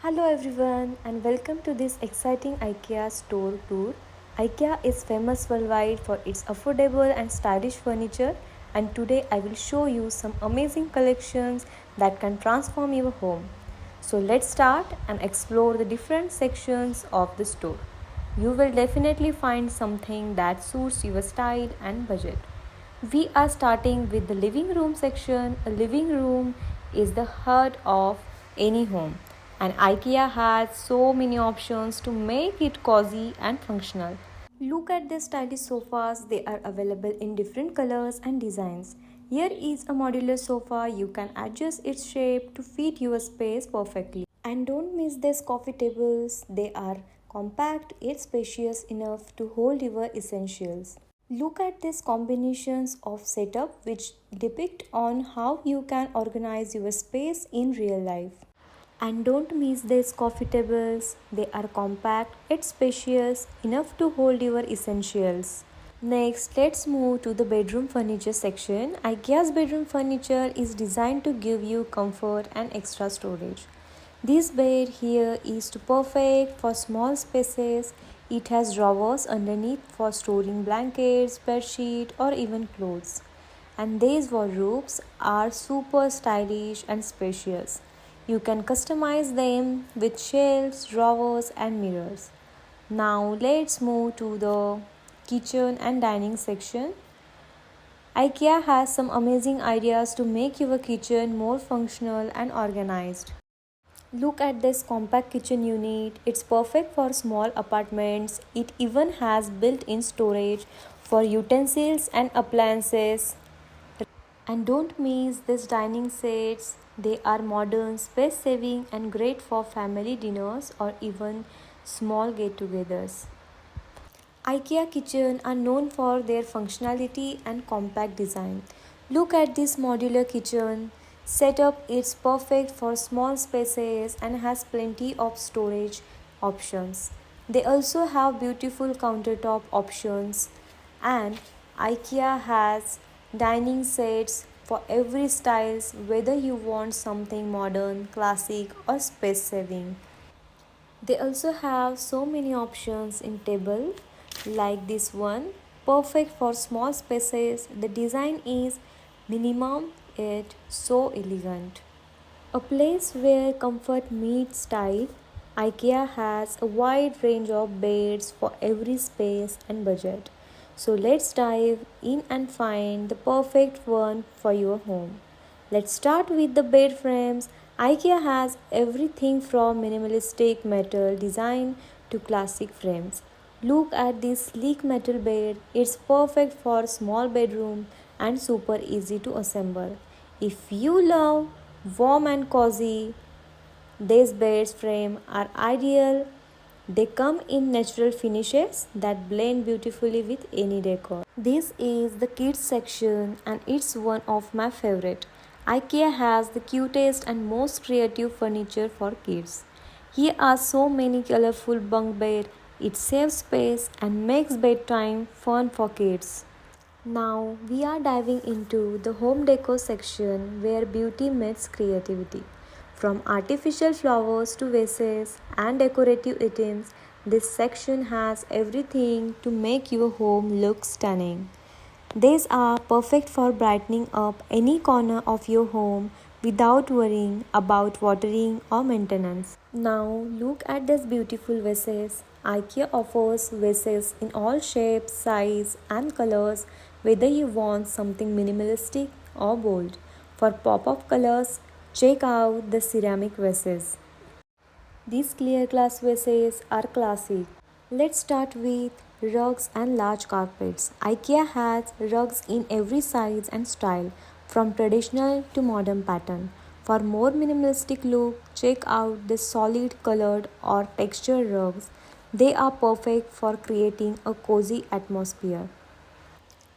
Hello everyone and welcome to this exciting IKEA store tour. IKEA is famous worldwide for its affordable and stylish furniture, and today I will show you some amazing collections that can transform your home. So let's start and explore the different sections of the store. You will definitely find something that suits your style and budget. We are starting with the living room section. A living room is the heart of any home, and IKEA has so many options to make it cozy and functional. Look at the stylish sofas, they are available in different colors and designs. Here is a modular sofa, you can adjust its shape to fit your space perfectly. And don't miss these coffee tables, they are compact yet spacious enough to hold your essentials. Look at these combinations of setup which depict on how you can organize your space in real life. And don't miss these coffee tables. They are compact yet spacious enough to hold your essentials. Next, let's move to the bedroom furniture section. IKEA's bedroom furniture is designed to give you comfort and extra storage. This bed here is too perfect for small spaces. It has drawers underneath for storing blankets, bedsheet or even clothes. And these wardrobes are super stylish and spacious. You can customize them with shelves, drawers and mirrors. Now let's move to the kitchen and dining section. IKEA has some amazing ideas to make your kitchen more functional and organized. Look at this compact kitchen unit. It's perfect for small apartments. It even has built-in storage for utensils and appliances. And don't miss these dining sets. They are modern, space-saving and great for family dinners or even small get-togethers. IKEA kitchen are known for their functionality and compact design. Look at this modular kitchen setup. It's perfect for small spaces and has plenty of storage options. They also have beautiful countertop options, and IKEA has dining sets for every styles, whether you want something modern, classic or space saving. They also have so many options in table like this one, perfect for small spaces. The design is minimum yet so elegant. A place where comfort meets style, IKEA has a wide range of beds for every space and budget. So let's dive in and find the perfect one for your home. Let's start with the bed frames. IKEA has everything from minimalistic metal design to classic frames. Look at this sleek metal bed. It's perfect for small bedroom and super easy to assemble. If you love warm and cozy, these beds frame are ideal. They come in natural finishes that blend beautifully with any decor. This is the kids section and it's one of my favorite. IKEA has the cutest and most creative furniture for kids. Here are so many colorful bunk bed. It saves space and makes bedtime fun for kids. Now we are diving into the home decor section where beauty meets creativity. From artificial flowers to vases and decorative items, this section has everything to make your home look stunning. These are perfect for brightening up any corner of your home without worrying about watering or maintenance. Now look at these beautiful vases. IKEA offers vases in all shapes, size and colors, whether you want something minimalistic or bold. For pop-up colors, check out the ceramic vases. These clear glass vases are classic. Let's start with rugs and large carpets. IKEA has rugs in every size and style, from traditional to modern pattern. For more minimalistic look, check out the solid colored or textured rugs. They are perfect for creating a cozy atmosphere.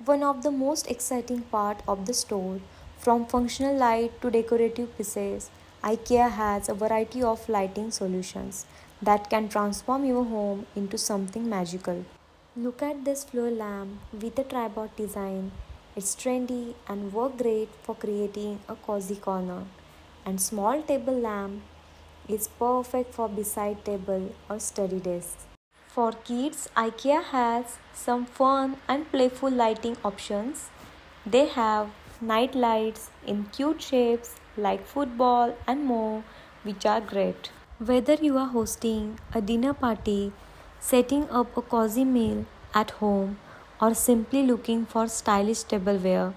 One of the most exciting part of the store, from functional light to decorative pieces, IKEA has a variety of lighting solutions that can transform your home into something magical. Look at this floor lamp with a tripod design. It's trendy and work great for creating a cozy corner. And small table lamp. is perfect for beside table or study desks. For kids, IKEA has some fun and playful lighting options. They have night lights in cute shapes like football and more, which are great. Whether you are hosting a dinner party, setting up a cozy meal at home, or simply looking for stylish tableware,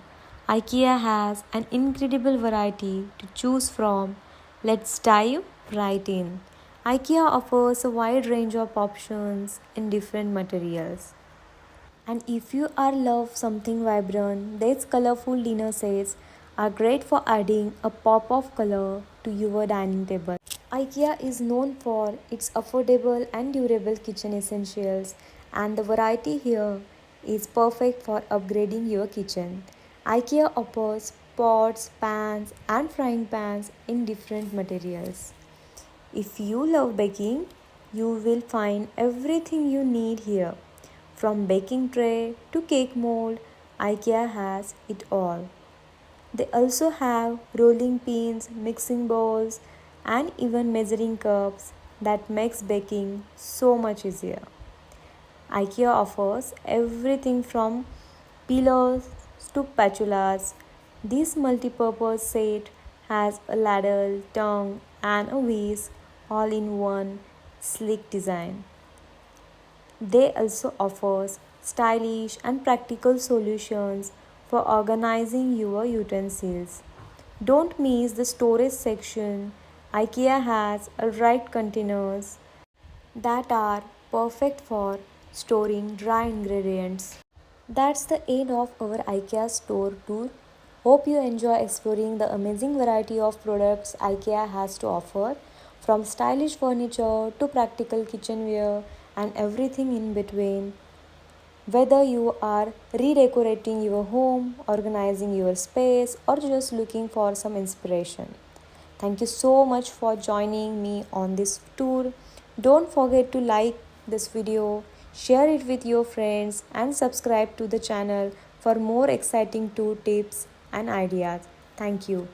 IKEA has an incredible variety to choose from. Let's dive right in. IKEA offers a wide range of options in different materials. And if you are love something vibrant, these colorful dinner sets are great for adding a pop of color to your dining table. IKEA is known for its affordable and durable kitchen essentials, and the variety here is perfect for upgrading your kitchen. IKEA offers pots, pans, and frying pans in different materials. If you love baking, you will find everything you need here. From baking tray to cake mold, IKEA has it all. They also have rolling pins, mixing bowls, and even measuring cups that makes baking so much easier. IKEA offers everything from pillows to spatulas. This multi-purpose set has a ladle, tongue, and a whisk all in one sleek design. They also offers stylish and practical solutions for organizing your utensils. Don't miss the storage section. IKEA has a right containers that are perfect for storing dry ingredients. That's the end of our IKEA store tour. Hope you enjoy exploring the amazing variety of products IKEA has to offer, from stylish furniture to practical kitchenware and everything in between. Whether you are redecorating your home, organizing your space, or just looking for some inspiration. Thank you so much for joining me on this tour. Don't forget to like this video, share it with your friends, and subscribe to the channel for more exciting tour tips and ideas. Thank you.